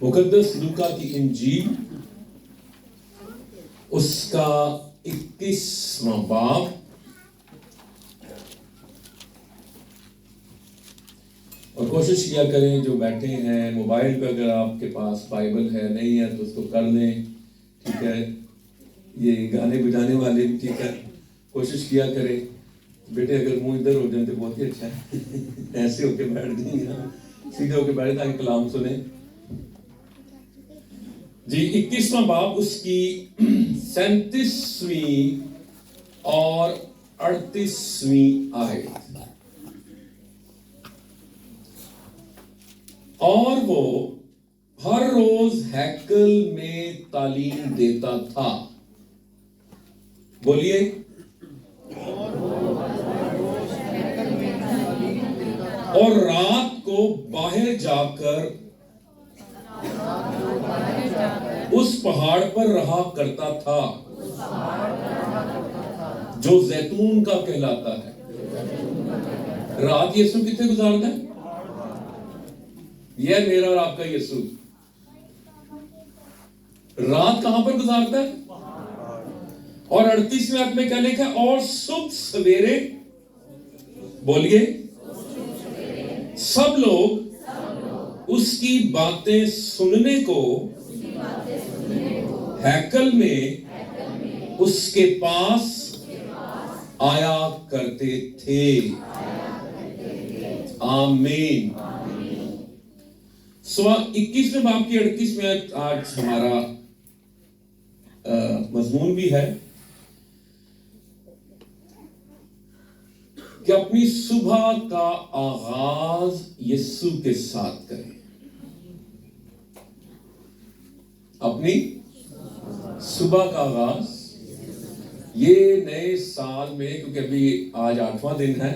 मुकद्दस लूका की इंजील उसका 21वां बाब और कोशिश किया करें जो बैठे हैं मोबाइल पे, अगर आपके पास बाइबल है नहीं है तो उसको कर लें, ठीक है। ये गाने बजाने वाले भी ठीक है, कोशिश किया करें। बेटे अगर मुंह इधर हो जाए तो बहुत ही अच्छा है ऐसे होके बैठ जाएंगे, सीधे होके बैठे ताकि कलाम सुने जी। 21वां बाब उसकी 37वीं और 38वीं आयत। और वो हर रोज हैकल में तालीम देता था। बोलिए, और रात को बाहर जाकर उस पहाड़ पर रहा करता था जो जैतून का कहलाता है। रात यीशु कितने गुजारता है? यह मेरा और आपका यीशु रात कहां पर गुजारता है? और 38वें आयत में क्या लिखा है? और सुबह सवेरे, बोलिए, सब लोग उसकी बातें सुनने को हैकल में उसके पास आया करते थे। आमीन। 21वें बाब की 38वें आयत आज हमारा मजमून भी है कि अपनी सुबह का आगाज यीशु के साथ करें। अपनी सुबह का आगाज ये नए साल में, क्योंकि अभी आज 8वां दिन है,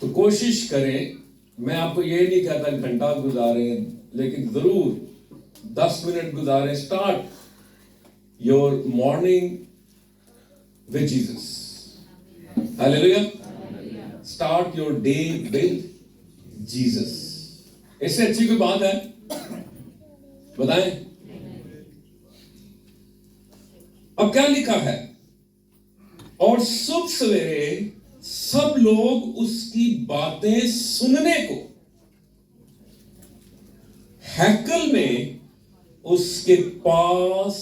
तो कोशिश करें। मैं आपको ये नहीं कहता घंटा गुजारें, लेकिन जरूर 10 मिनट गुजारें। Start your morning with Jesus. Hallelujah. Start your day with Jesus. इससे अच्छी कोई बात है? बताएं। अब क्या लिखा है? और सुबह सवेरे सब लोग उसकी बातें सुनने को हैकल में उसके पास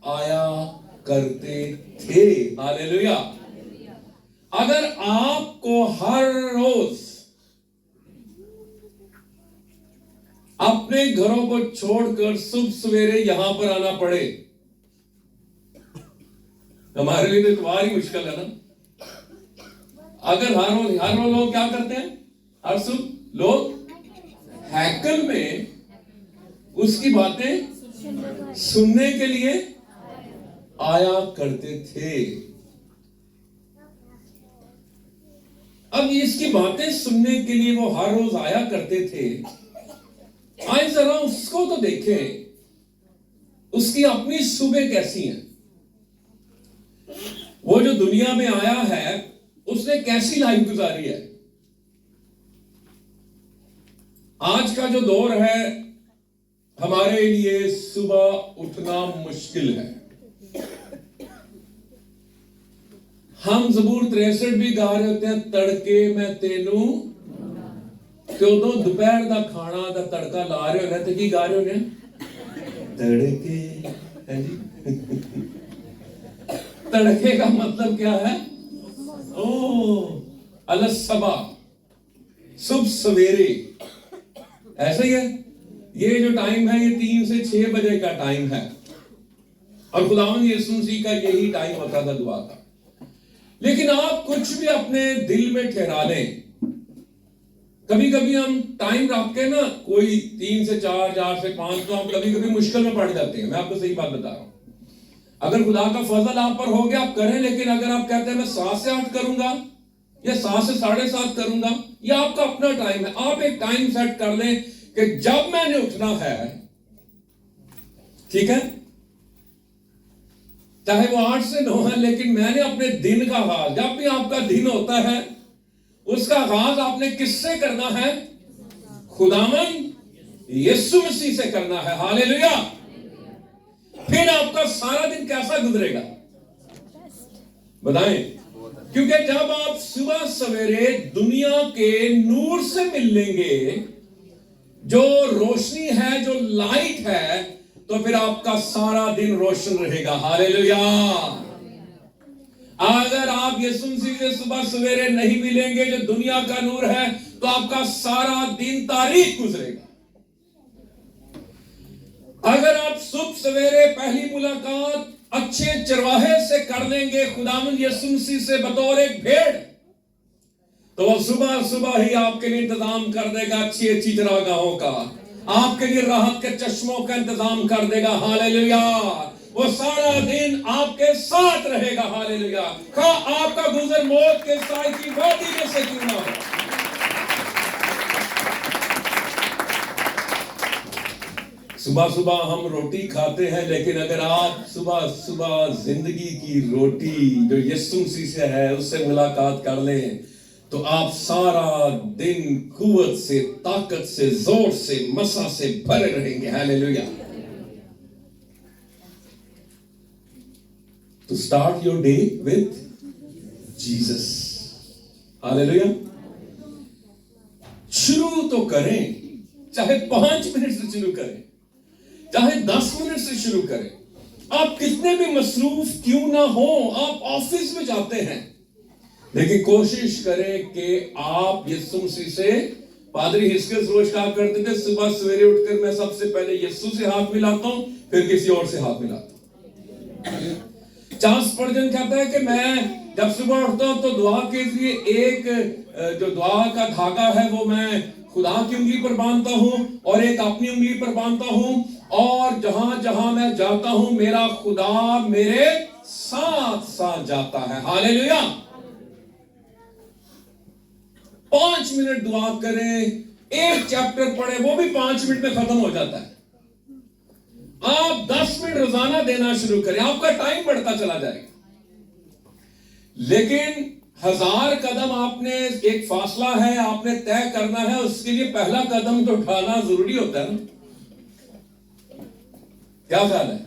आया करते थे। हालेलुया। अगर आपको हर रोज अपने घरों को छोड़कर सुबह सवेरे यहां पर आना पड़े, हमारे लिए तो इतवार ही मुश्किल है ना। अगर हर रोज लोग क्या करते हैं? हर सुबह लोग हैकल में उसकी बातें सुनने के लिए आया करते थे। अब इसकी बातें सुनने के लिए वो हर रोज आया करते थे। आए जरा उसको तो देखें, उसकी अपनी सुबह कैसी है। वो जो दुनिया में आया है उसने कैसी लाइफ गुजारी है। आज का जो दौर है हमारे लिए सुबह उठना मुश्किल है। हम ज़बूर 63 भी गा रहे होते हैं, तड़के मैं तेनू क्यों दो दोपहर दा खाना दा तड़का ला रहे हो। तो की गा रहे हो? तड़के है जी। तड़के का मतलब क्या है? अलसबा, सुबह सवेरे। ऐसा ही है। ये जो टाइम है ये 3 से 6 बजे का टाइम है और खुदावंद यीशु मसीह का यही टाइम होता था दुआ का। लेकिन आप कुछ भी अपने दिल में ठहरा लें। कभी कभी हम टाइम रख के ना, कोई 3 से 4, 4 से 5, तो हम कभी कभी मुश्किल में पड़ जाते हैं। मैं आपको सही बात बता रहा हूं। अगर खुदा का फजल आप पर हो गया आप करें, लेकिन अगर आप कहते हैं मैं 7 से 8 करूंगा या 7 से 7:30 करूंगा, ये आपका अपना टाइम है। आप एक टाइम सेट कर लें कि जब मैंने उठना है, ठीक है, चाहे वो 8 से 9 है, लेकिन मैंने अपने दिन का आगाज, जब भी आपका दिन होता है उसका आगाज आपने किससे करना है? खुदावन यीशु मसीह से करना है। हालेलुया। फिर आपका सारा दिन कैसा गुजरेगा बताएं? क्योंकि जब आप सुबह सवेरे दुनिया के नूर से मिल लेंगे, जो रोशनी है, जो लाइट है, तो फिर आपका सारा दिन रोशन रहेगा। हालेलुया। अगर आप यीशु मसीह से सुबह सवेरे नहीं मिलेंगे, जो दुनिया का नूर है, तो आपका सारा दिन तारीख गुजरेगा। अगर आप सुबह सवेरे पहली मुलाकात अच्छे चरवाहे से कर लेंगे, खुदावंद यीशु मसीह से बतौर एक भेड़, तो वो सुबह सुबह ही आपके लिए इंतजाम कर देगा अच्छी अच्छी चरागाहों का, आपके लिए राहत के चश्मों का इंतजाम कर देगा। हालेलुया। वो सारा दिन आपके साथ रहेगा। हालेलुया। आपका गुजर मौत के साय की वादी में से क्यों ना हो। सुबह सुबह हम रोटी खाते हैं, लेकिन अगर आप सुबह सुबह जिंदगी की रोटी जो यीशु मसीह से है उससे मुलाकात कर लें, तो आप सारा दिन कुव्वत से, ताकत से, जोर से, मसा से भरे रहेंगे। Hallelujah. To start your day with Jesus. Hallelujah. शुरू तो करें, चाहे 5 मिनट से शुरू करें, चाहे 10 मिनट से शुरू करें। आप कितने भी मसरूफ क्यों ना हो, आप ऑफिस में जाते हैं, लेकिन कोशिश करें कि आप यीशु मसीह से, पादरी हिस्कियस रोज कहा करते थे, सुबह सवेरे उठकर मैं सबसे पहले यीशु से हाथ मिलाता हूं, फिर किसी और से हाथ मिलाता हूं। चार्ल्स स्पर्जन कहता है कि मैं जब सुबह उठता हूं तो दुआ के लिए एक जो दुआ का धागा है वो मैं खुदा की उंगली पर बांधता हूं और एक अपनी उंगली पर बांधता हूं, और जहां जहां मैं जाता हूं मेरा खुदा मेरे साथ साथ जाता है। हालेलुया। 5 मिनट दुआ करें, एक चैप्टर पढ़े, वो भी 5 मिनट में खत्म हो जाता है। आप 10 मिनट रोजाना देना शुरू करें, आपका टाइम बढ़ता चला जाएगा। लेकिन 1000 कदम आपने, एक फासला है आपने तय करना है, उसके लिए पहला कदम तो उठाना जरूरी होता है ना। क्या ख्याल है?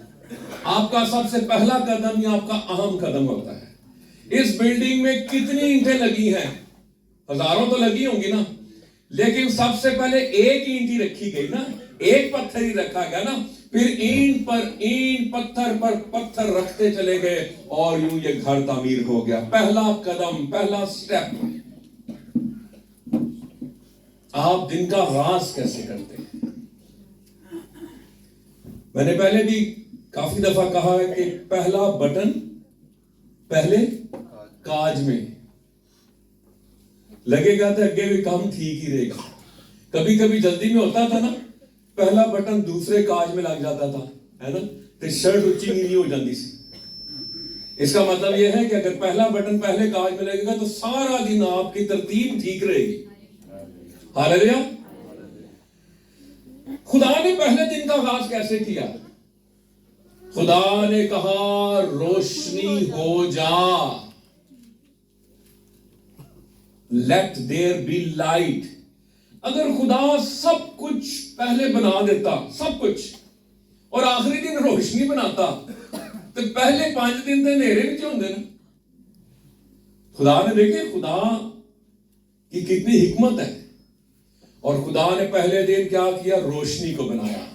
आपका सबसे पहला कदम या आपका अहम कदम होता है। इस बिल्डिंग में कितनी ईंटें लगी हैं? हजारों तो लगी होंगी ना, लेकिन सबसे पहले एक ईंट ही रखी गई ना, एक पत्थर ही रखा गया ना, फिर ईंट पर ईंट, पत्थर पर पत्थर रखते चले गए और यूं ये घर तामीर हो गया। पहला कदम, पहला स्टेप। आप दिन का आगाज कैसे करते हैं? मैंने पहले भी काफी दफा कहा है कि पहला बटन पहले काज में लगेगा तो अगे भी काम ठीक ही रहेगा। कभी कभी जल्दी में होता था ना, पहला बटन दूसरे काज में लग जाता था, है ना, तो शर्ट ऊंची नीली हो जाती सी। इसका मतलब यह है कि अगर पहला बटन पहले काज में लगेगा तो सारा दिन आपकी तरतीब ठीक रहेगी। हालेलुया। खुदा ने पहले दिन का आगाज कैसे किया? खुदा ने कहा रोशनी हो जा, लेट देयर बी लाइट। अगर खुदा सब कुछ पहले बना देता, सब कुछ, और आखिरी दिन रोशनी बनाता, तो पहले 5 दिन तो अंधेरे में क्यों होंगे ना। खुदा ने, देखिए खुदा की कितनी हिकमत है। और खुदा ने पहले दिन क्या किया? रोशनी को बनाया।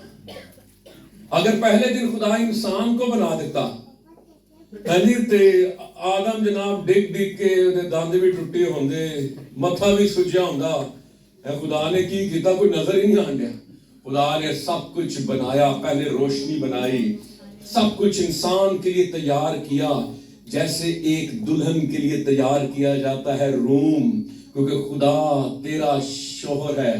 अगर पहले दिन खुदा इंसान को बना देता, आदम जनाब डिग डिग के दंद भी टुटे होंगे, मथा भी सुजया होंगा। खुदा ने की किया? कोई नजर ही नहीं आ गया। खुदा ने सब कुछ बनाया, पहले रोशनी बनाई, सब कुछ इंसान के लिए तैयार किया, जैसे एक दुल्हन के लिए तैयार किया जाता है रूम। क्योंकि खुदा तेरा शोहर है,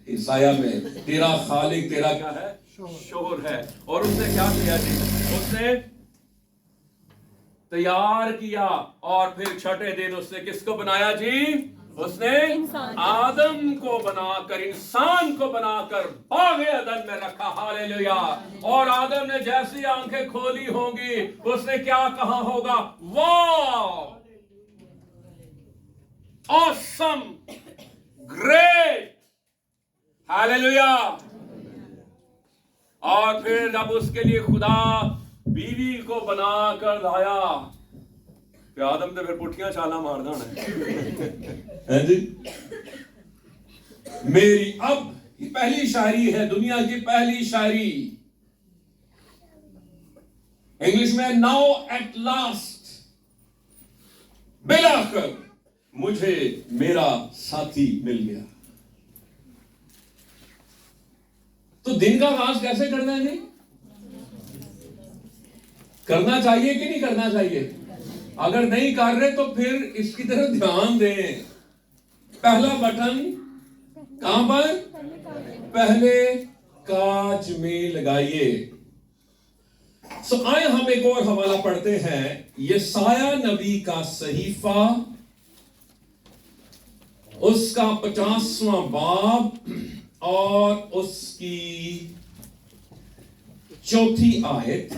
ईसाया में तेरा खालिक, तेरा क्या है? शोहर है। और उसने क्या किया जी? उसने तैयार किया, और फिर छठे दिन उसने किसको बनाया जी? उसने आदम को बनाकर, इंसान को बनाकर बागे अदन में रखा। हालेलुया। और आदम ने जैसी आंखें खोली होंगी, उसने क्या कहा होगा? वाह, ऑसम, ग्रेट। हालेलुया। और फिर जब उसके लिए खुदा बीवी को बना कर लाया, तो आदम तो फिर पुठियां छाला मारदा होना है जी। मेरी अब ये पहली शायरी है, दुनिया की पहली शायरी इंग्लिश में, नाउ एट लास्ट, बिलाकर मुझे मेरा साथी मिल गया। तो दिन का आगाज कैसे करना है जी? करना चाहिए कि नहीं करना चाहिए? अगर नहीं कर रहे तो फिर इसकी तरफ ध्यान दें। पहला बटन कहां पर? पहले काज में लगाइए। आए हम एक और हवाला पढ़ते हैं, यशाया नबी का सहीफा, उसका 50वां बाब और उसकी 4थी आयत।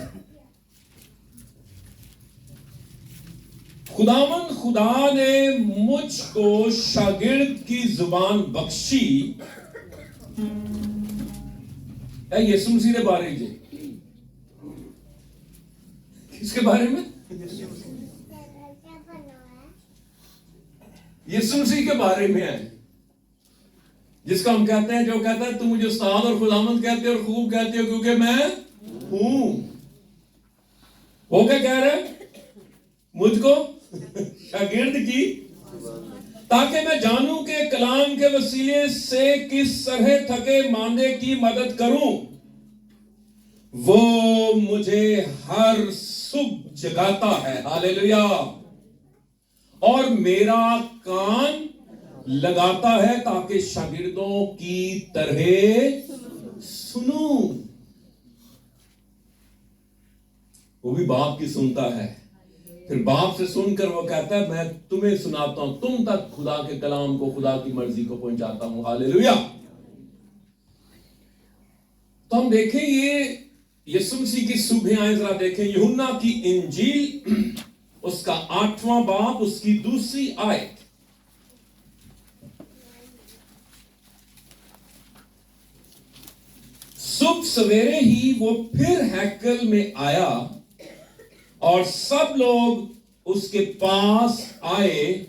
खुदावन खुदा ने मुझको शागिर्द की जुबान बख्शी। यीशु मसीह के बारे में। किसके बारे में? यीशु मसीह के बारे में है, जिसका हम कहते हैं, जो कहता है तुम मुझे उस्ताद और खुदावंद कहते हो और खूब कहते हो क्योंकि मैं हूं। वो क्या कह रहे हैं? मुझको शागिर्द की, ताकि मैं जानूं कि कलाम के वसीले से किस तरह थके मांदे की मदद करूं। वो मुझे हर सुबह जगाता है, हालेलुया, और मेरा कान लगाता है ताकि शागिर्दों की तरह सुनूं। वो भी बाप की सुनता है, फिर बाप से सुनकर वो कहता है मैं तुम्हें सुनाता हूं, तुम तक खुदा के कलाम को, खुदा की मर्जी को पहुंचाता हूं, हालेलुया। तो हम देखें ये यीशु मसीह की सुबह आए, जरा देखें यूहन्ना की इंजील, उसका 8वां बाब, उसकी 2री आयत। सुबह सवेरे ही वो फिर हैकल में आया और सब लोग उसके पास आए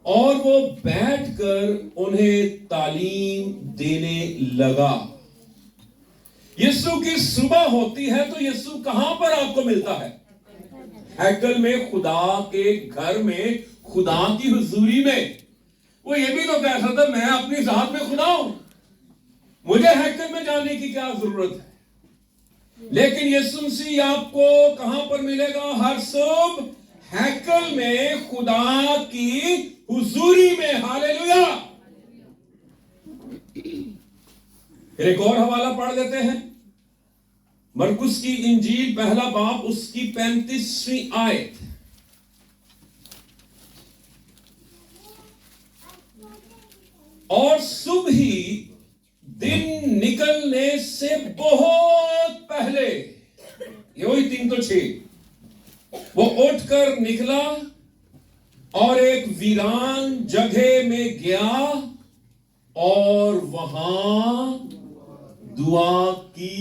और वो बैठकर उन्हें तालीम देने लगा। यीशु की सुबह होती है तो यीशु कहां पर आपको मिलता है? हैकल में, खुदा के घर में, खुदा की हुजूरी में। वो ये भी तो कह सकता मैं अपनी जात में खुदा हूं, मुझे हैकल में जाने की क्या जरूरत है? लेकिन यीशु मसीह आपको कहां पर मिलेगा? हर सुबह हैकल में, खुदा की हुजूरी में, हालेलुया। फिर एक और हवाला पढ़ लेते हैं, मरकुस की इंजील, पहला बाब, उसकी 35वीं आयत। और सुबह ही दिन निकलने से बहुत पहले, ये वही 3 तो 6, वो उठकर निकला और एक वीरान जगह में गया और वहां दुआ की।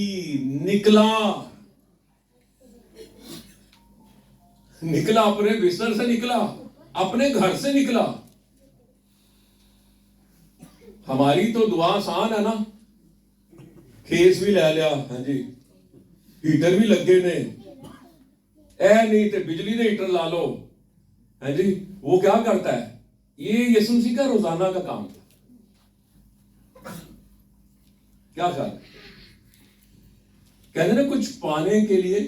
निकला अपने बिस्तर से निकला, अपने घर से निकला। हमारी तो दुआ आसान है ना, खेस भी ले लिया, हाँ जी, हीटर भी लगे ने, नहीं तो बिजली ने हीटर ला लो, हाँ जी। वो क्या करता है? ये यीशु मसीह का रोजाना का काम था। क्या ख्याल? कहते ना कुछ पाने के लिए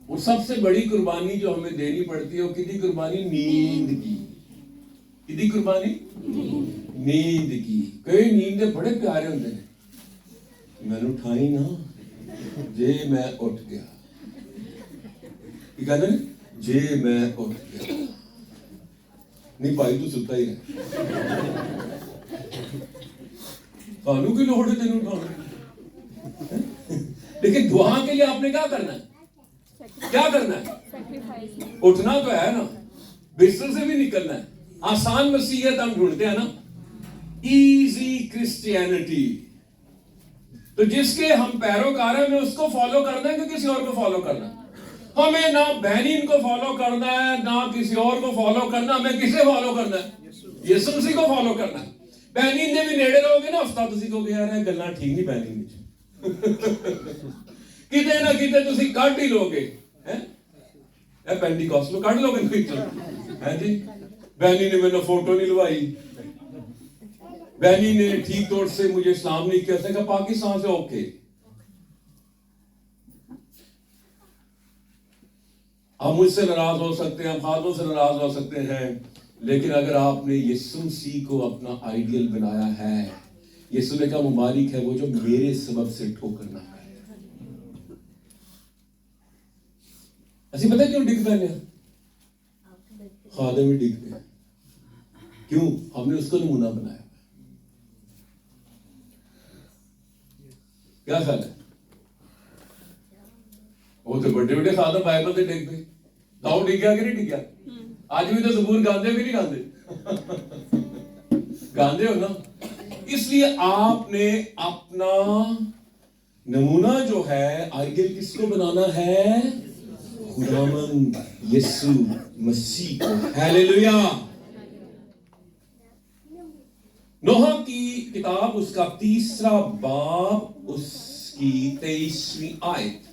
वो सबसे बड़ी कुर्बानी जो हमें देनी पड़ती है, वो कितनी कुर्बानी? नींद की। कितनी कुर्बानी? नींद की। कई नींद बड़े प्यारे होंगे ने, मैंने उठाई ना जे मैं उठ गया, कहते ने जे मैं उठ गया। नहीं भाई तू सुता ही है, थानू की लोड़ है तेन उठाने। लेकिन दुआ के लिए आपने क्या करना है? क्या करना है? उठना तो है ना, बिस्तर से भी निकलना है। आसान मसीहत हम ढूंढते हैं ना, इजी क्रिश्चियनिटी। तो जिसके हम पैरोकार हैं हमें उसको फॉलो करना है कि किसी और को फॉलो करना है? हमें ना बेनिन को फॉलो करना है ना किसी और को फॉलो करना, हमें किसे फॉलो करना है? यीशु मसीह को फॉलो करना है। बेनिन ने भी नेड़े रहोगे ना हफ्ता तुसी को यार है गल्लां ठीक नहीं बेनिन विच किते ना किते तुसी ਕੱਢ ही लोगे हैं ए पेंटिकॉस्ट लो ਕੱਢ लोगे विच हैं जी। बेनिन ने मैंने फोटो नहीं लवाई, बेनिन ने ठीक तौर से मुझे इस्लाम नहीं किया, उसने कहा पाकिस्तान से ओके। आप मुझसे नाराज हो सकते हैं, आप खातों से नाराज हो सकते हैं, लेकिन अगर आपने यीशु मसीह को अपना आइडियल बनाया है, यीशु ने कहा मुबारक है वो जो मेरे सबब से ठोकर ना खाए। असि पता क्यों डिग पैने? खादम ही डिग पे, क्यों? हमने उसको नमूना बनाया। क्या ख्याल है? वो तो बड़े बड़े खादम बाइबल से डिग पे, दाऊद डिग गया कि नहीं डिग गया? आज भी तो ज़बूर गाते हो कि नहीं गाते? गाते हो ना। इसलिए आपने अपना नमूना जो है आइडियल किसको बनाना है? खुदावंद यीशु मसीह को। हालेलुया। नोहा की किताब उसका 3 बाब उसकी 23वीं आयत।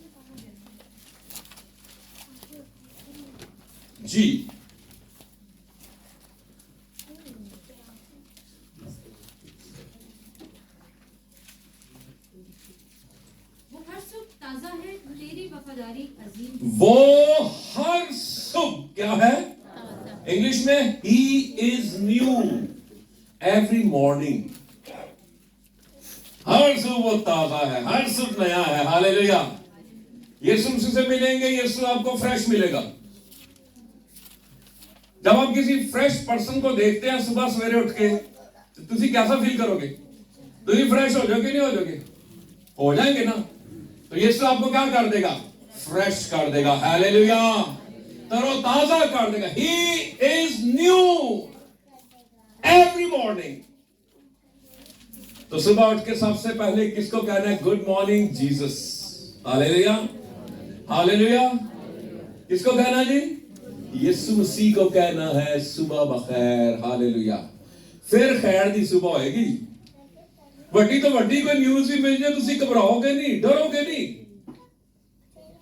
जी ताजा है तेरी वफादारी अजीम। वो हर सुबह क्या है? इंग्लिश में he is new every morning. हर सुबह वो ताजा है, हर सुबह नया है। हालेलुया। यीशु मसीह से मिलेंगे, यीशु आपको फ्रेश मिलेगा। जब आप किसी फ्रेश पर्सन को देखते हैं सुबह सवेरे उठ के, तो तुसी कैसा फील करोगे? तुसी फ्रेश हो जाओगे? नहीं हो जाओगे? हो जाएंगे ना। तो यीशु आपको क्या कर देगा? फ्रेश कर देगा। हालेलुया। तरोताजा कर देगा। ही इज न्यू एवरी मॉर्निंग। तो सुबह उठ के सबसे पहले किसको कहना है? Good morning Jesus. Hallelujah. Hallelujah. किसको कहना जी? यीशु मसीह को कहना है सुबह बखैर। हालेलुया। फिर खैर दी सुबह होएगी। वड्डी तो वड्डी कोई न्यूज़ भी मिल जाए तुसी घबराओगे नहीं, डरोगे नहीं,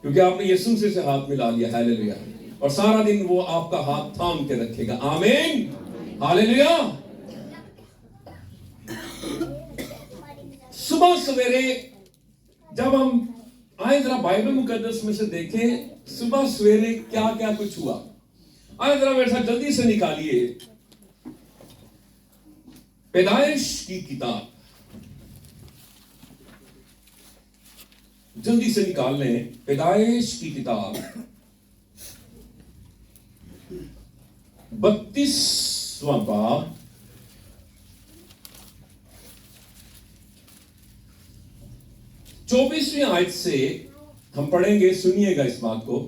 क्योंकि आपने यीशु मसीह से हाथ मिला लिया। हालेलुया। और सारा दिन वो आपका हाथ थाम के रखेगा। आमीन। हालेलुया। सुबह सवेरे जब हम आए जरा बाइबल मुकद्दस में से देखें सुबह सवेरे क्या क्या कुछ हुआ। आए जरा मेरे साथ जल्दी से निकालिए पैदाइश की किताब, जल्दी से निकाल लें पैदाइश की किताब 32वां बाब 24वीं आयत से हम पढ़ेंगे। सुनिएगा इस बात को।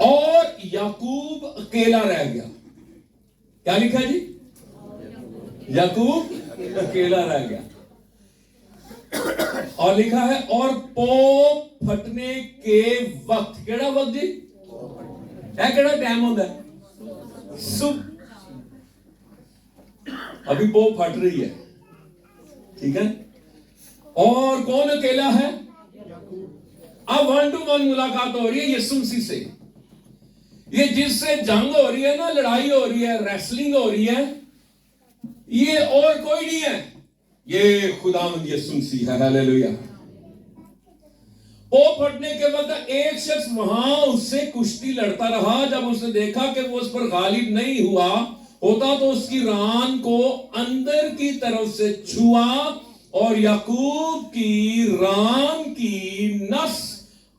और याकूब अकेला रह गया। क्या लिखा जी? याकूब अकेला रह गया। और लिखा है और पोप फटने के वक्त, केड़ा वक्त जी? केड़ा टाइम होता है? सुबह। अभी पोप फट रही है, ठीक है। और कौन अकेला है? अब 1 to 1 मुलाकात हो रही है यीशु मसीह से। ये जिससे जंग हो रही है ना, लड़ाई हो रही है, रेसलिंग हो रही है, ये और कोई नहीं है, ये खुदावंद यीशु मसीह है। हालेलुया। पोप फटने के वक्त एक शख्स वहां उससे कुश्ती लड़ता रहा। जब उसने देखा कि वो उस पर गालिब नहीं हुआ होता तो उसकी रान को अंदर की तरफ से छुआ और याकूब की रान की नस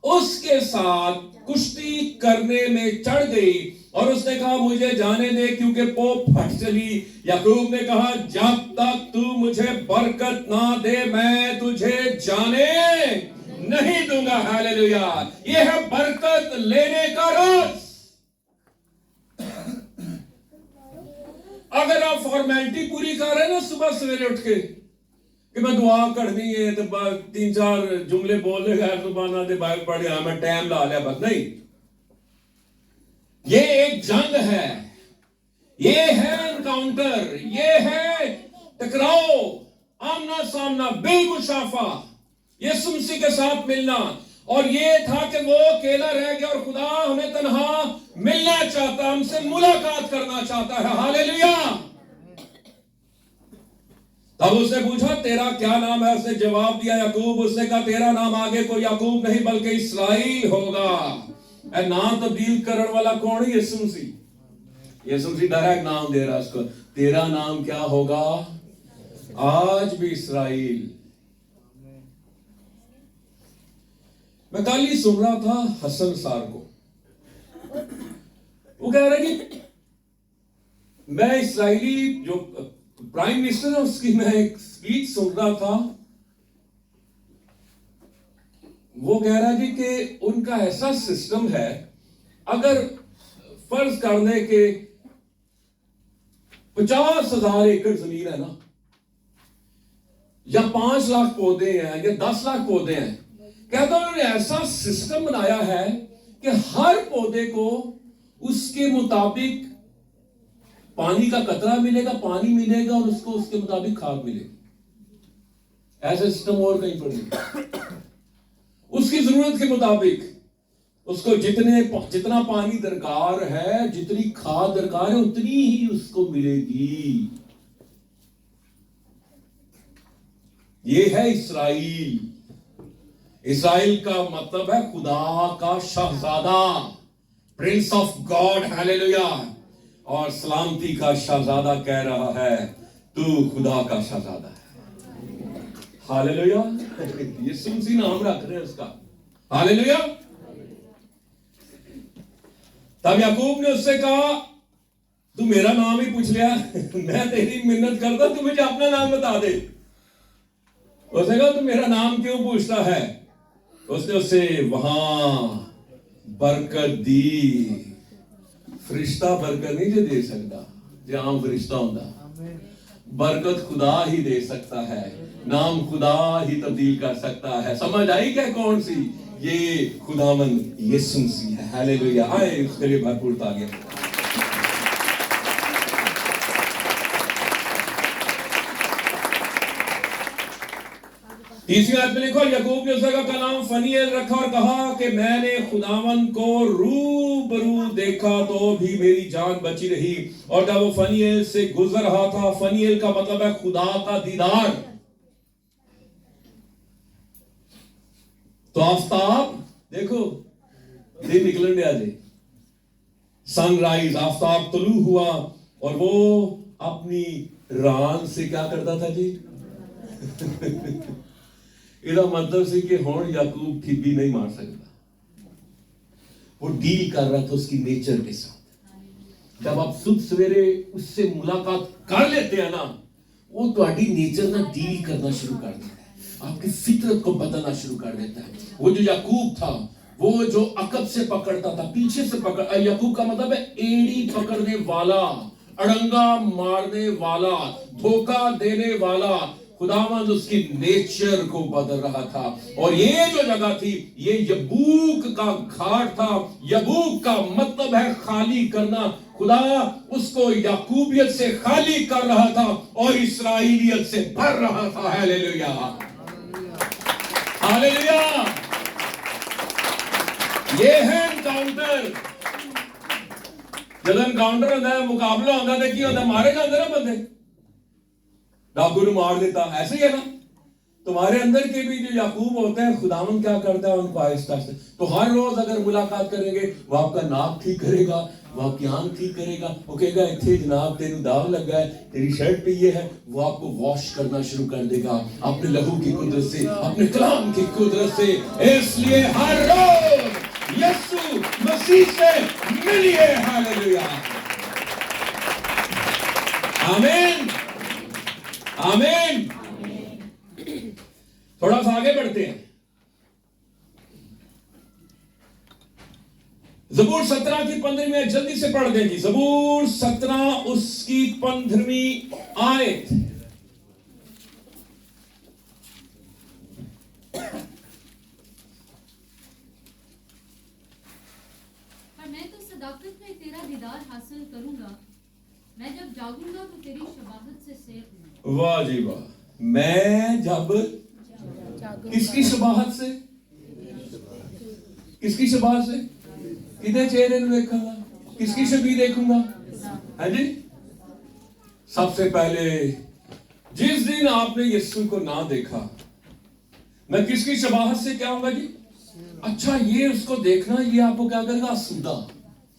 उसके साथ कुश्ती करने में चढ़ गई और उसने कहा मुझे जाने दे क्योंकि पोप फट चली। याकूब ने कहा जब तक तू मुझे बरकत ना दे मैं तुझे जाने नहीं दूंगा। हालेलुया। यह है बरकत लेने का राज। अगर आप फॉर्मेलिटी पूरी कर रहे हैं ना सुबह सवेरे उठ के, कि मैं दुआ करनी है तो 3-4 जुमले बोल ले गैर जुबाना दे बाइबल पढ़ लिया मैं टाइम ला लिया बस नहीं। ये एक जंग है, ये है एनकाउंटर, ये है टकराव, आमना सामना, बिलमुशाफा, यीशु मसीह के साथ मिलना। और ये था कि वो अकेला रह गया और खुदा हमें तन्हा मिलना चाहता, हमसे मुलाकात करना चाहता है। हालेलुया। तब उसने पूछा तेरा क्या नाम है? उसने जवाब दिया याकूब। उसने कहा तेरा नाम आगे कोई याकूब नहीं बल्कि इस्राएल होगा। नाम तब्दील करने वाला कौन है? यीशु मसीह। यीशु मसीह डायरेक्ट नाम दे रहा है उसको, तेरा नाम क्या होगा? आज भी इस्राएल। मैं कल ही सुन रहा था हसन सार को, वो कह रहे कि मैं इस्राएली जो प्राइम मिनिस्टर है उसकी मैं एक स्पीच सुन रहा था। वो कह रहा जी कि उनका ऐसा सिस्टम है, अगर फर्ज करने के 50,000 एकड़ जमीन है ना, या 5 लाख पौधे हैं या 10 लाख पौधे हैं, कहता उन्होंने ऐसा सिस्टम बनाया है कि हर पौधे को उसके मुताबिक पानी का कतरा मिलेगा, पानी मिलेगा और उसको उसके मुताबिक खाद मिलेगी। ऐसा सिस्टम और कहीं पर नहीं। उसकी जरूरत के मुताबिक उसको जितना पानी दरकार है, जितनी खाद दरकार है, उतनी ही उसको मिलेगी। ये है इस्राएल। इस्राएल का मतलब है खुदा का शहजादा, प्रिंस ऑफ गॉड। हालेलुया। और सलामती का शहजादा कह रहा है तू खुदा का शहजादा है। हालेलुया। यीशु मसीह नाम रख रहे हैं उसका। हालेलुया। तब याकूब ने उससे कहा तू मेरा नाम ही पूछ लिया, मैं तेरी मिन्नत करता तू मुझे अपना नाम बता दे। उसने कहा तू मेरा नाम क्यों पूछता है? उसने उसे वहां बरकत दी। फरिश्ता बरकत नहीं जो दे सकता, जो आम फरिश्ता होता। बरकत खुदा ही दे सकता है, नाम खुदा ही तब्दील कर सकता है। समझ आई क्या कौन सी? ये खुदावंद यीशु मसीह है। हालेलुया। आए उसके लिए भरपूर तालियां। तीसरी आयत में लिखो याकूब ने उसका नाम फनीएल रखा और कहा कि मैंने खुदावन को रूबरू देखा तो भी मेरी जान बची रही। और जब वो फनीएल से गुजर रहा था, फनीएल का मतलब है खुदा का दीदार। तो आफ्ताब देखो दिन निकलन दे आज, सनराइज, आफ्ताब तुलू हुआ और वो अपनी रान से क्या करता था जी? इसका मतलब से कि हुण याकूब भी नहीं मार सकता। वो डील कर रहा था उसकी नेचर के साथ। जब आप सुबह सवेरे उससे मुलाकात कर लेते हैं ना, वो तुम्हारी नेचर ना डील करना शुरू कर देता है, आपकी फितरत को बदलना शुरू कर देता है। वो जो याकूब था, वो जो अकब से पकड़ता था, पीछे से पकड़, याकूब का मतलब है एड़ी पकड़ने वाला, अड़ंगा मारने वाला, धोखा देने वाला। खुदावंद उसकी नेचर को बदल रहा था। और ये जो जगह थी, ये यबूक का घाट था। यबूक का मतलब है खाली करना। खुदा उसको याकूबियत से खाली कर रहा था और इस्राएलियत से भर रहा था। Hallelujah, hallelujah. ये है एनकाउंटर। जब एनकाउंटर होता है, मुकाबला होता है, क्या होता है? मारे जाते ना बंदे, डाकू ने मार देता, ऐसे ही है ना। तुम्हारे अंदर के भी जो याकूब होते हैं, खुदावन क्या करता है उनको आहिस्ता आहिस्ता। तो हर रोज अगर मुलाकात करेंगे, वो आपका नाक ठीक करेगा, वो आपकी आंख ठीक करेगा। वो कहेगा इतने जनाब तेरू दाग लगा है, तेरी शर्ट पे ये है। वो आपको वॉश करना शुरू कर देगा अपने लहू की कुदरत से, अपने कलाम की कुदरत से। इसलिए हर रोज यीशु मसीह से मिलिए। हालेलुया, आमीन, आमीन। थोड़ा सा आगे बढ़ते हैं। ज़बूर 17 की 15वीं, जल्दी से पढ़ देंगे। ज़बूर 17 उसकी 15वीं आयत। ताकत में तेरा दीदार हासिल करूंगा। मैं जब जागूंगा तो तेरी शबाहत से सैर लूंगा। वाह जी वाह। मैं जब किसकी शबाहत से, किसकी शबाहत से, किधर चेहरे में देखूंगा, किसकी छवि देखूंगा, है जी। सबसे पहले जिस दिन आपने यीशु को ना देखा, मैं किसकी शबाहत से क्या होगा जी? अच्छा, ये उसको देखना, ये आपको क्या करेगा? सुधा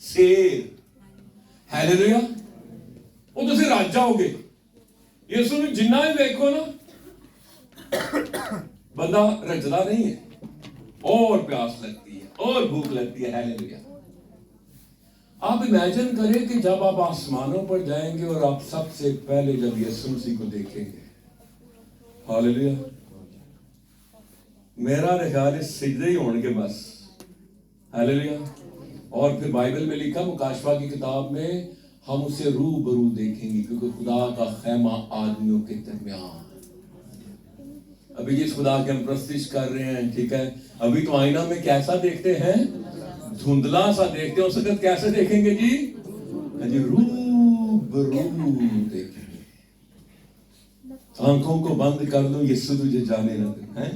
शेर, हालेलुया। वो तो राजा जाओगे। यीशु ने जिन्ना भी देखो ना, बंदा रजदा नहीं है, और प्यास लगती है और भूख लगती है, हालेलुया। आप इमेजिन करें कि जब आप आसमानों पर जाएंगे और आप सबसे पहले जब यीशु मसीह को देखेंगे, हालेलुया, मेरा ख्याल है सिजदे ही होंगे बस, हालेलुया। और फिर बाइबल में लिखा, मुकाशवा की किताब में, हम उसे रूबरू देखेंगे क्योंकि खुदा का खैमा आदमियों के दरमियान। अभी जिस खुदा की हम प्रस्तुति कर रहे हैं, ठीक है, अभी तो आईना में कैसा देखते हैं? धुंधला सा देखते हैं। उस वक्त कैसे देखेंगे जी? रूबरू देखेंगे। आंखों को बंद कर लो, यीशु तुझे जाने ना दे, हैं?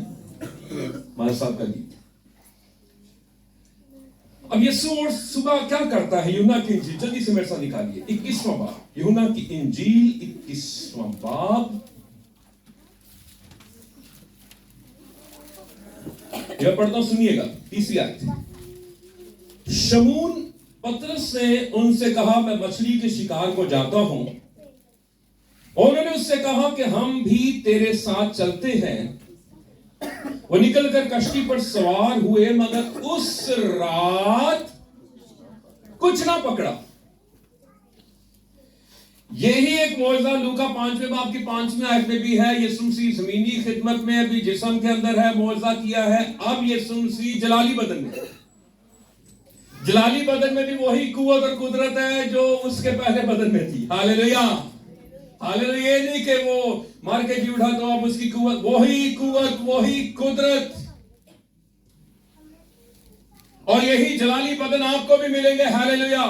हमारे साहब का गीत। अब यीशु और सुबह क्या करता है? यूहन्ना की इंजील जल्दी से मेरे साथ निकालिए, 21वां बाब, यूहन्ना की इंजील 21वां बाब। यह पढ़ता हूं, सुनिएगा, 30वीं आयत। शमून पतरस ने उनसे कहा, मैं मछली के शिकार को जाता हूं। और उन्होंने उससे कहा कि हम भी तेरे साथ चलते हैं। वो निकलकर कश्ती पर सवार हुए, मगर उस रात कुछ ना पकड़ा। यही एक मौजज़ा लूका 5वें बाब की 5वीं आयत में भी है। यीशु मसीह ज़मीनी खिदमत में अभी जिस्म के अंदर है, मौजज़ा किया है। अब यीशु मसीह जलाली बदन में, जलाली बदन में भी वही कुव्वत और कुदरत है जो उसके पहले बदन में थी, हालेलुया, हालेलुया। ये नहीं कि वो मार के जी उठा तो अब उसकी कुव्वत, वही कुव्वत, वही कुदरत, और यही जलाली बदन आपको भी मिलेंगे, हालेलुया।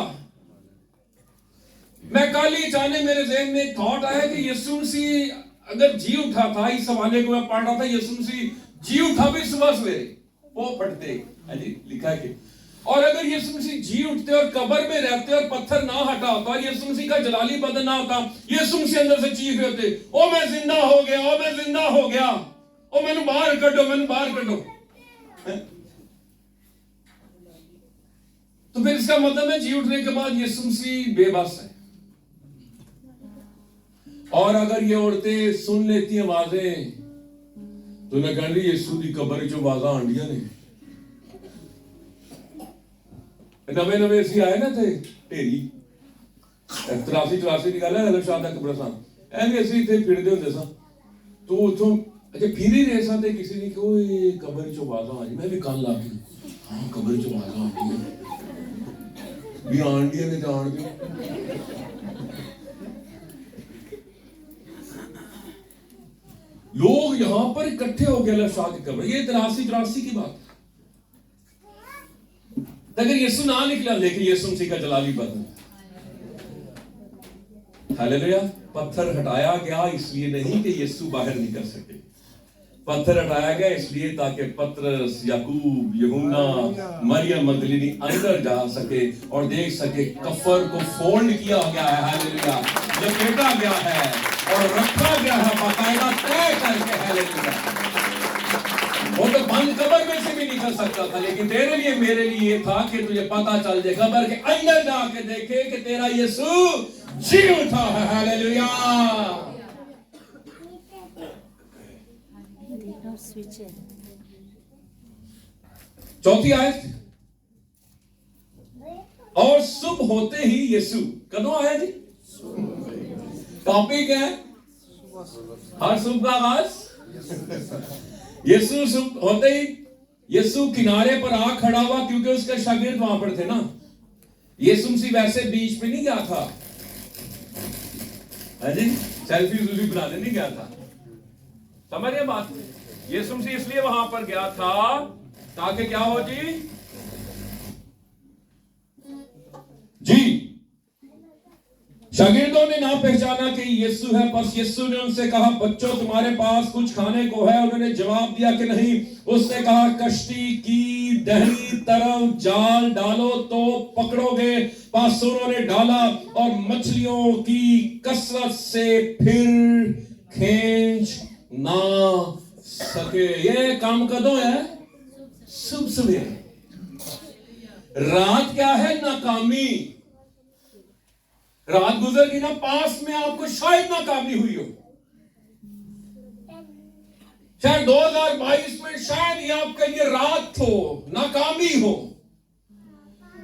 मैं कल ही जाने मेरे ज़हन में थॉट आया कि यीशु मसीह अगर जी उठा था, इस हवाले को मैं पढ़ रहा था, यीशु मसीह जी उठा भी सुबह सवेरे, वो फटते, लिखा है कि, और अगर यीशु मसीह जी उठते और कब्र में रहते और पत्थर ना हटा होता, यीशु मसीह का जलाली बदन ना होता, यीशु मसीह अंदर से चीख रहे होते, ओ मैं जिंदा हो गया, ओ मैं जिंदा हो गया, ओ मैंने बाहर कटो, मैंने बाहर कटो। तो फिर इसका मतलब है जी उठने के बाद यीशु मसीह बेबस है। और अगर ये औरतें सुन लेती आवाजें, तो मैं कह रही यीशु की कब्र चो आवाजा आंडिया ने, नवे नवे ਅਸੀਂ ਆਏ ਨਾ ਤੇ ਢੇਰੀ 83 ਦੀ ਗੱਲ ਹੈ, ਅਲਗ ਸ਼ਾਹ ਦਾ ਕਬਰਸਤਾਨ, ਐਵੇਂ ਅਸੀਂ ਇੱਥੇ ਫਿਰਦੇ ਹੁੰਦੇ ਸਾਂ। ਤੋ ਉਥੋਂ ਅੱਛਾ ਫਿਰ ਹੀ ਰਹੇ ਸਾਂ ਤੇ ਕਿਸੇ ਨੇ ਕਿ ਓਏ ਕਬਰ ਚੋਂ ਆਵਾਜ਼ਾਂ ਆ ਰਹੀ। ਮੈਂ ਵੀ ਕੰਨ ਲਾ ਕੇ, ਹਾਂ ਕਬਰ ਚੋਂ ਆਵਾਜ਼ਾਂ ਆਉਂਦੀਆਂ ਵੀ ਆਂਡੀਆਂ ਨੇ ਜਾਣ ਦੇ। लोग यहां पर इकट्ठे हो गए अल्लाह शाह की कब्र। ये 83 की बात। अगर यीशु ना निकला, लेकिन यीशु मसीह का जलाली बदन, हालेलुया। पत्थर हटाया गया इसलिए नहीं कि यीशु बाहर निकल सके, पत्थर हटाया गया इसलिए ताकि पतरस, याकूब, यूहन्ना, मरियम मगदलीनी अंदर जा सके और देख सके कफर को फोल्ड किया गया है, हालेलुया, लपेटा गया है और रखा गया है बाकायदा तय करके, हालेलुया। वो तो बंद कब्र में से भी निकल सकता था, लेकिन तेरे लिए मेरे लिए ये था कि तुझे पता चल जाए, कब्र के अंदर जाके देखे कि तेरा यीशु जी उठा है, हालेलुया। चौथी आयत, और सुबह होते ही यीशु कदों आया जी? टॉपिक है हर सुबह का आगाज। यीशु सुबह होते ही, यीशु किनारे पर आ खड़ा हुआ क्योंकि उसके शागिर्द वहां पर थे ना। यीशु मसीह वैसे बीच में नहीं गया था, है जी, सेल्फी बनाने नहीं गया था, समझ रहे बात। यीशु मसीह इसलिए वहां पर गया था ताकि क्या हो जी? शागिर्दों ने ना पहचाना कि यीशु है, पर यीशु ने उनसे कहा, बच्चों तुम्हारे पास कुछ खाने को है? उन्होंने जवाब दिया कि नहीं। उसने कहा, कश्ती की दाहिनी तरफ जाल डालो तो पकड़ोगे। पास उन्होंने डाला और मछलियों की कसरत से फिर खींच ना सके। ये काम कदों है? सुबह सवेरे। रात क्या है? नाकामी। रात गुजर गई ना, पास में आपको शायद नाकामी हुई हो। शायद 2022 में शायद ये आपके लिए रात हो, नाकामी हो।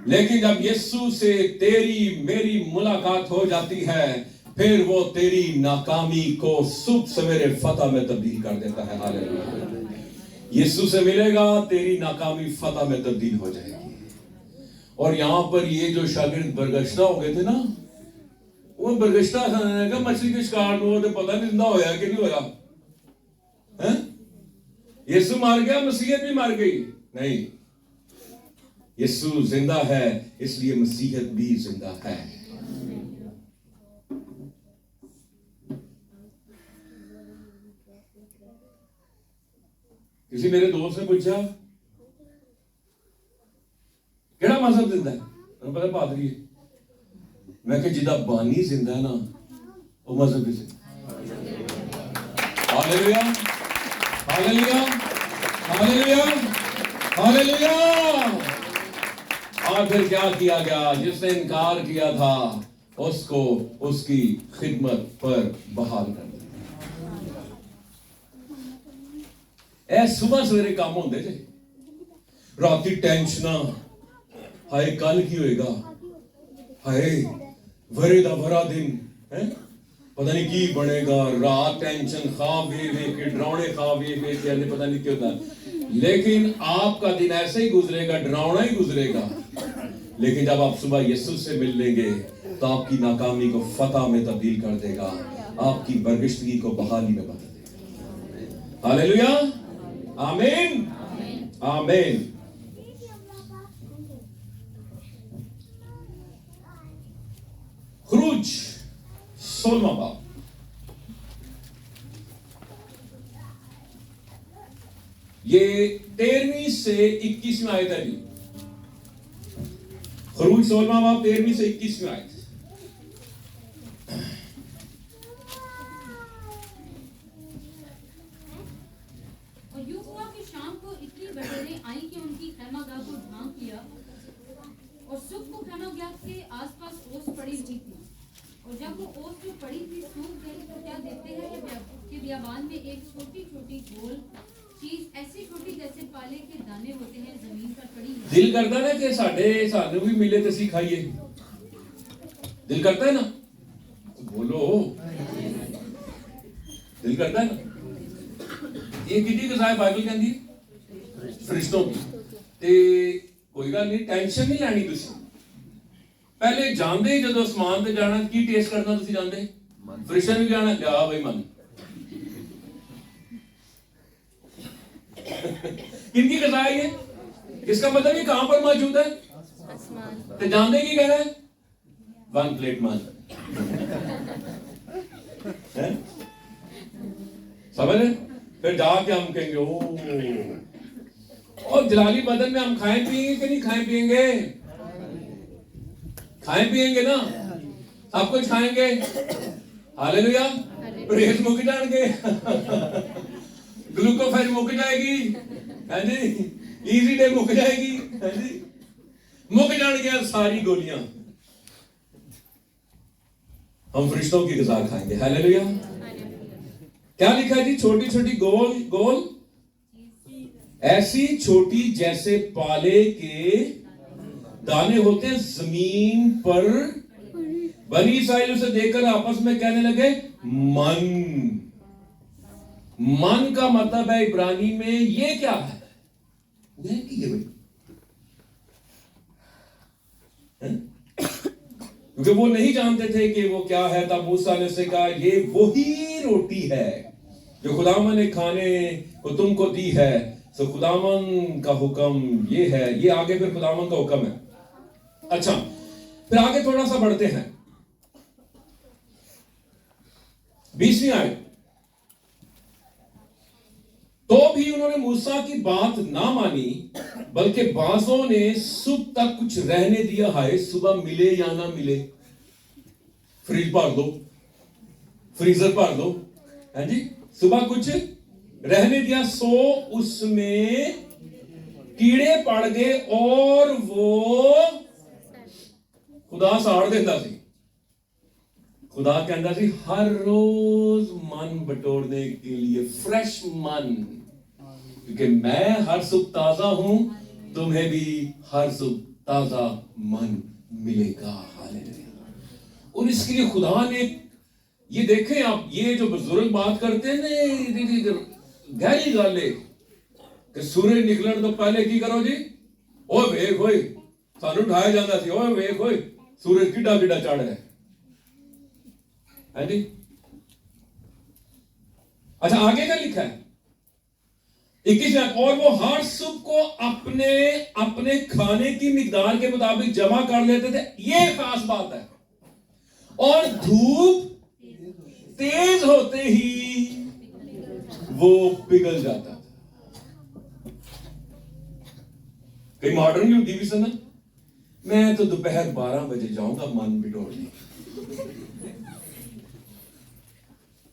लेकिन जब यीशु से तेरी मेरी मुलाकात हो जाती है, फिर वो तेरी नाकामी को सुबह सवेरे फतह में तब्दील कर देता है। हालेलुया। यीशु से मिलेगा, तेरी नाकामी फतह में तब्दील हो जाएगी। और यहां पर ये जो शागिर्द बरगश्ता हो गए थे ना, वो बरगश्ता खाने का मछली के शिकार में, तो पता नहीं जिंदा होया कि नहीं होया है? यीशु मार गया, मसीहत भी मार गई? नहीं, यीशु जिंदा है, इसलिए मसीहत भी जिंदा है। किसी मेरे दोस्त ने पूछा, केड़ा मजहब जिंदा है? उन्हें पता पादरी है। मैं कि जिदा बानी जिंदा है ना, वो मजहब भी जिंदा। Hallelujah, hallelujah, hallelujah, hallelujah. और फिर क्या किया गया? जिसने इनकार किया था उसको उसकी खिदमत पर बहाल कर दिया। ऐ सुबह सवेरे काम होंदे थे, रात की टेंशना, हाय कल की होएगा, हाय वरे दा वरा दिन है, पता नहीं की बनेगा। रात टेंशन, ख्वाब के डरावने ख्वाब के पता नहीं क्यों होता। लेकिन आपका दिन ऐसे ही गुजरेगा, डरावना ही गुजरेगा। लेकिन जब आप सुबह यीशु से मिल लेंगे तो आपकी नाकामी को फतह में तब्दील कर देगा, आपकी बरगिश्तगी को बहाली में बदल देगा। हालेलुया, आमीन, आमीन। खुरूज 16वां बाब। ये 13वीं से 21वीं आयत है जी। खुरूज 16वां बाब 13वीं से 21वीं आयत। और यूं हुआ कि शाम को इतनी बटेरें आई कि उनकी खैमागाह को ढांक लिया, और सुबह को खैमागाह के आसपास ओस पड़ी हुई थी। और जब वो ओस जो पड़ी थी सूख गई, तो क्या देखते हैं कि बियाबान में एक छोटी छोटी गोल चीज, ऐसी छोटी जैसे पाले के दाने होते हैं, जमीन पर पड़ी है। दिल करता है कि सानू भी मिले तो सी खाइए। दिल करता है ना, बोलो, दिल करता है ना। ये कितनी कसाय बाइबल कहती है? फरिश्तों की। ते कोई गल नहीं, टेंशन नहीं लैनी तुसी। पहले जांदे जदों आसमान ते जाना, की टेस्ट करना तुसी जांदे? फरिश्ते ने जाना, जा भाई मन। किनकी कसाई है? इसका मतलब ये कहां पर मौजूद है? आसमान। तो जानते की कह रहा है? 1 प्लेट मान। समझ रहे? फिर जाके हम कहेंगे ओ, और जलाली बदन में हम खाएं पिएंगे कि नहीं खाएं पिएंगे? खाएं पिएंगे ना, सब कुछ खाएंगे। हालेलुया, प्रेस मुक जाएंगे, ग्लूकोफेज मुक जाएगी, है जी, इजी डे मुक जाएगी, है जी, मुक जाएंगे सारी गोलियां। हम फरिश्तों की ग़िज़ा खाएंगे। हालेलुया। क्या लिखा है जी? छोटी छोटी गोल गोल ऐसी छोटी जैसे पाले के दाने होते हैं जमीन पर। बनी इस्राएल उसे देखकर आपस में कहने लगे मन। मन का मतलब है इब्रानी में ये क्या है? क्योंकि वो नहीं जानते थे कि वो क्या है। तब मूसा ने उससे कहा ये वही रोटी है जो खुदावन ने खाने को तुमको दी है। तो खुदावन का हुक्म ये है, ये आगे फिर खुदावन का हुक्म है। अच्छा, फिर आगे थोड़ा सा बढ़ते हैं। 20वीं आयत, तो भी उन्होंने मूसा की बात ना मानी, बल्कि बाजों ने सुबह तक कुछ रहने दिया। हाय, सुबह मिले या ना मिले, फ्रिज भर दो, फ्रीजर भर दो, है जी, सुबह कुछ रहने दिया, सो उसमें कीड़े पड़ गए और वो खुदा साड़ देता सी। खुदा कहता सी हर रोज मन बटोरने के लिए फ्रेश मन, क्योंकि मैं हर सुबह ताजा हूं, तुम्हें भी हर सुबह ताजा मन मिलेगा। हालेलुया। और इसके लिए खुदा ने, ये देखें आप, ये जो बुजुर्ग बात करते हैं ना, गहरी गल है कि सूरज निकलने तो पहले की करो जी, ओए वेख होए, सानू उठाया जाता सी, ओए वेख होए सूरज किड्डा किड्डा चढ़ रहा है जी। अच्छा, आगे क्या लिखा है 21, और वो हर सुबह को अपने अपने खाने की मिकदार के मुताबिक जमा कर लेते थे। ये खास बात है। और धूप तेज होते ही वो पिघल जाता था। कई मॉडर्न भी होती भी सुना, मैं तो दोपहर 12 बजे जाऊंगा मन बिटोरने।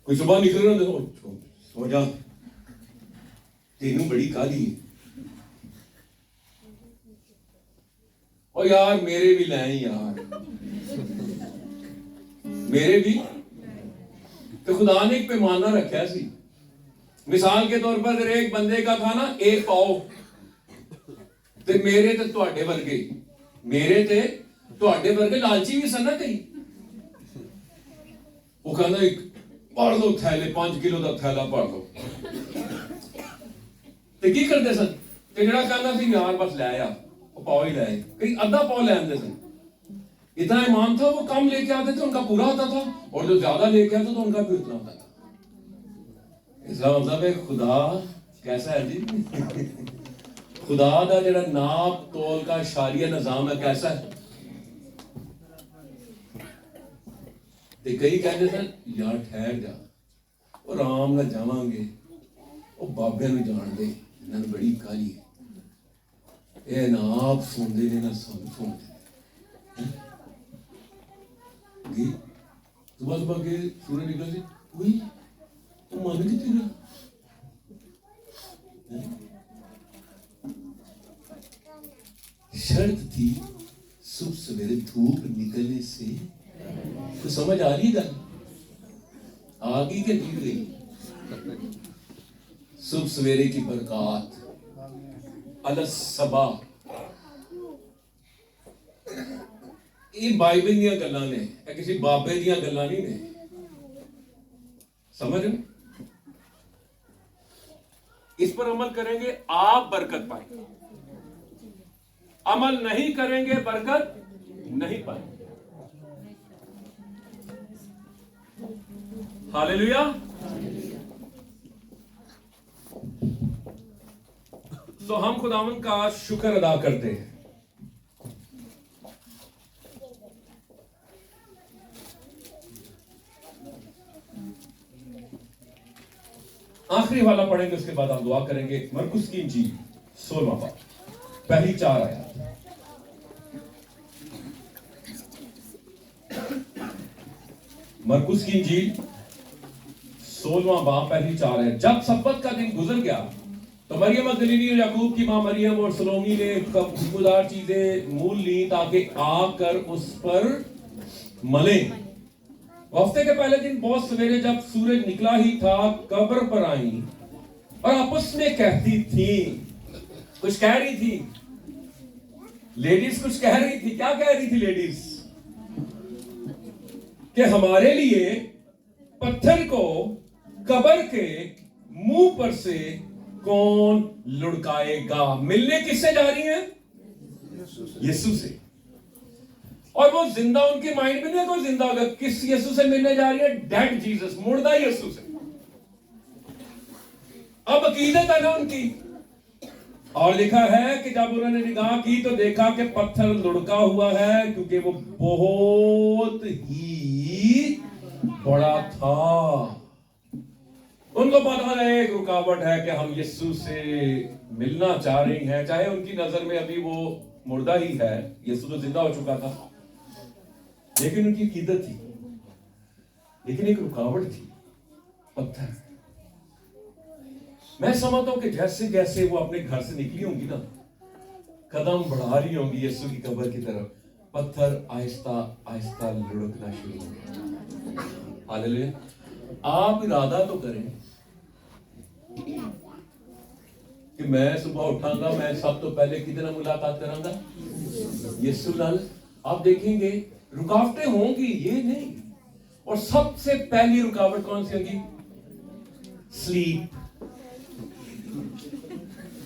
कोई सुबह निकल रहा, देखो सो जा, तेनू बड़ी काली है। और यार मेरे भी लाए यार, मेरे भी। तो खुदा ने एक पैमाना रखा सी। मिसाल के तौर पर एक बंदे का था ना 1 पाव, ते मेरे ते तुहाडे वर्गे, मेरे ते तुहाडे वर्गे लालची भी सन ना कई। वो कहना एक भर लो थैले, 5 किलो का थैला भर लो। ते की करते सन, ते जेड़ा कहना सी यार बस ले आ, वो पाव ही लाए, कई आधा पाव ले आते सन। इतना ईमान था, वो कम लेके आते थे उनका पूरा होता था, और जो ज्यादा लेके आते तो उनका भी उतना होता था। इसका मतलब है खुदा कैसा है जी? खुदा का जरा नाप तोल का शारिया निजाम है, कैसा है? ते कई कहते थे यार ठहर जा, और आराम ना जावांगे, वो बाबे नूं जान दे, इन्हां नूं बड़ी काली है, ये ना आप सुनते ने ना सुनते जी। सुबह सुबह के सूरज निकला सी, वही तो मन कितने गया। शर्त थी सुबह सवेरे धूप निकलने से। तो समझ आ रही गल? आ गई कि नहीं गई? सुबह सवेरे की बरकत, अलस सबा, ये बाइबल दी गल्लां ने, किसी बाबे दी गल्लां नहीं ने। समझ रहे? इस पर अमल करेंगे आप बरकत पाएंगे, अमल नहीं करेंगे बरकत नहीं पाएंगे। हालेलुया। तो हम खुदावंद का शुक्र अदा करते हैं। आखिरी वाला पढ़ेंगे, उसके बाद हम दुआ करेंगे। मरकुस की इंजील 16वां बाब, पहली 4 आयत। मरकुस की इंजील 16वां बाब, पहली 4 आयत। जब सब्बत का दिन गुजर गया तो मरियम मगदलीनी और याकूब की मां मरियम और सलोमी ने खुशबूदार चीजें मूल ली ताकि आकर उस पर मले। हफ्ते के पहले दिन बहुत सवेरे जब सूरज निकला ही था, कब्र पर आई और आपस में कहती थी, कुछ कह रही थी लेडीज, कुछ कह रही थी। क्या कह रही थी लेडीज? कि हमारे लिए पत्थर को कब्र के मुंह पर से कौन लुढ़काएगा। मिलने किससे जा रही हैं? यीशु से। और वो जिंदा, उनके माइंड में नहीं कोई जिंदा होगा, किस यीशु से मिलने जा रही है? डेड जीसस, मुर्दा यीशु से। अब अकीदत है ना उनकी। और लिखा है कि जब उन्होंने निगाह की तो देखा कि पत्थर लुढ़का हुआ है, क्योंकि वो बहुत ही बड़ा था। उनको पता है एक रुकावट है कि हम यीशु से मिलना चाह रही हैं, चाहे उनकी नजर में अभी वो मुर्दा ही है, यीशु तो जिंदा हो चुका था, लेकिन उनकी अकीदत थी, लेकिन एक रुकावट थी, पत्थर। मैं समझता हूं कि जैसे जैसे वो अपने घर से निकली होंगी ना, कदम बढ़ा रही होंगी यीशु की कब्र की तरफ, पत्थर आहिस्ता आहिस्ता लुढ़कना शुरू हो गया। हालेलुया। आप इरादा तो करें कि मैं सुबह उठाऊंगा, मैं सब तो पहले किसी ना मुलाकात करांगा यीशु नाल। आप देखेंगे रुकावटें होंगी, ये नहीं। और सबसे पहली रुकावट कौन सी होगी? स्लीप।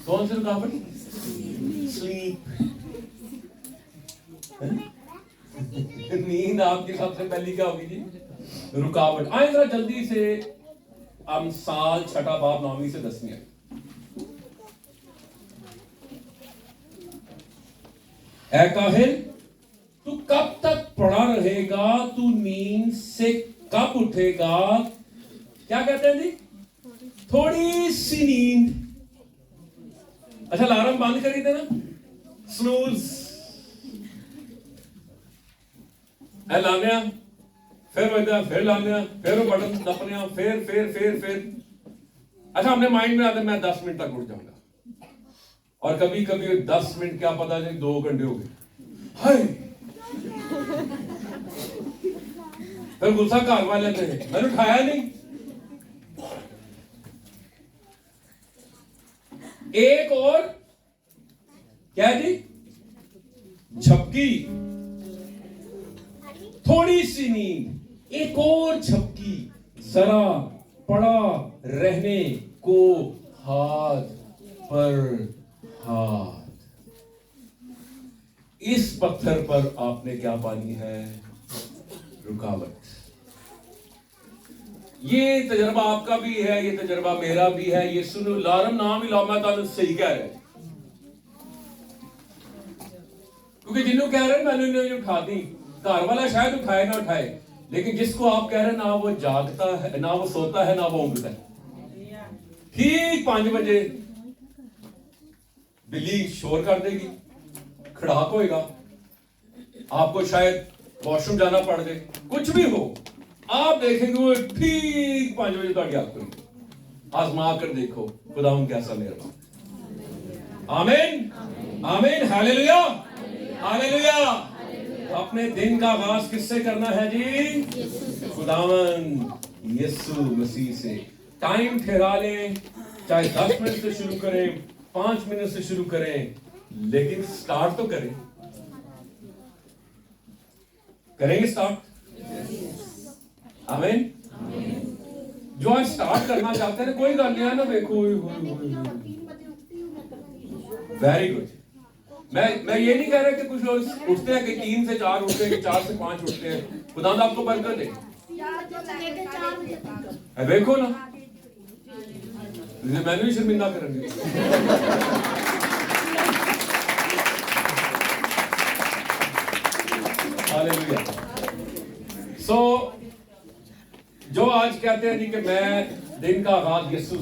कौन सी रुकावट? स्लीप। नींद आपकी सबसे पहली क्या होगी जी? रुकावट। आए जरा जल्दी से हम साल छठा बाब 9वीं से 10वीं। ऐ काहिल, तू कब तक पड़ा रहेगा? तू नींद से कब उठेगा? क्या कहते हैं जी? थोड़ी सी नींद। अच्छा, अलार्म बंद करी थे ना, स्नूज लाने, फिर बजा, फिर लाने, फिर वो बटन दबने, फिर। अच्छा, हमने माइंड में आता है मैं 10 मिनट तक उठ जाऊंगा, और कभी कभी 10 मिनट क्या पता चले 2 घंटे हो गए। हाय, फिर गुस्सा घर वाले पे, मैंने उठाया नहीं। एक और क्या जी? झपकी। थोड़ी सी नींद, एक और झपकी, जरा पड़ा रहने को हाथ पर हाथ। इस पत्थर पर आपने क्या पानी है? रुकावट। ये तजर्बा आपका भी है, ये तजर्बा मेरा भी है। ये सुनो, अलार्म नाम ही लाओ, मैं तो सही कह रहा, क्योंकि जिन्हों कह रहे हैं मैंने उन्हें उठा दी, घर वाला शायद उठाए ना उठाए, लेकिन जिसको आप कह रहे हैं ना वो जागता है, ना वो सोता है, ना वो ऊँघता है। ठीक 5 बजे बिल्ली शोर कर देगी, खड़ाक होएगा, आपको शायद वॉशरूम जाना पड़ जाए, कुछ भी हो, आप देखेंगे वो ठीक 5 बजे तक याद करेंगे। आजमा कर देखो, खुदा कैसा मेहरबान। आमीन, आमीन, हालेलुया, हालेलुया। अपने दिन का आगाज किससे करना है जी? खुदावन यीशु मसीह से। टाइम ठहरा लें, चाहे 10 मिनट से शुरू करें, 5 मिनट से शुरू करें, लेकिन स्टार्ट तो करें। करेंगे स्टार्ट? आमीन। जो आज स्टार्ट करना चाहते हैं, कोई गल नहीं है ना, देखो वेरी गुड। मैं ये नहीं कह रहा कि कुछ लोग उठते हैं कि 3 से 4 उठते हैं, कि 4 से 5 उठते हैं। खुदा आपको बरकत दे। देखो ना, मैंने भी शर्मिंदा करेंगे। हालेलुया। सो जो आज कहते हैं जी कि मैं दिन का आगाज यीशु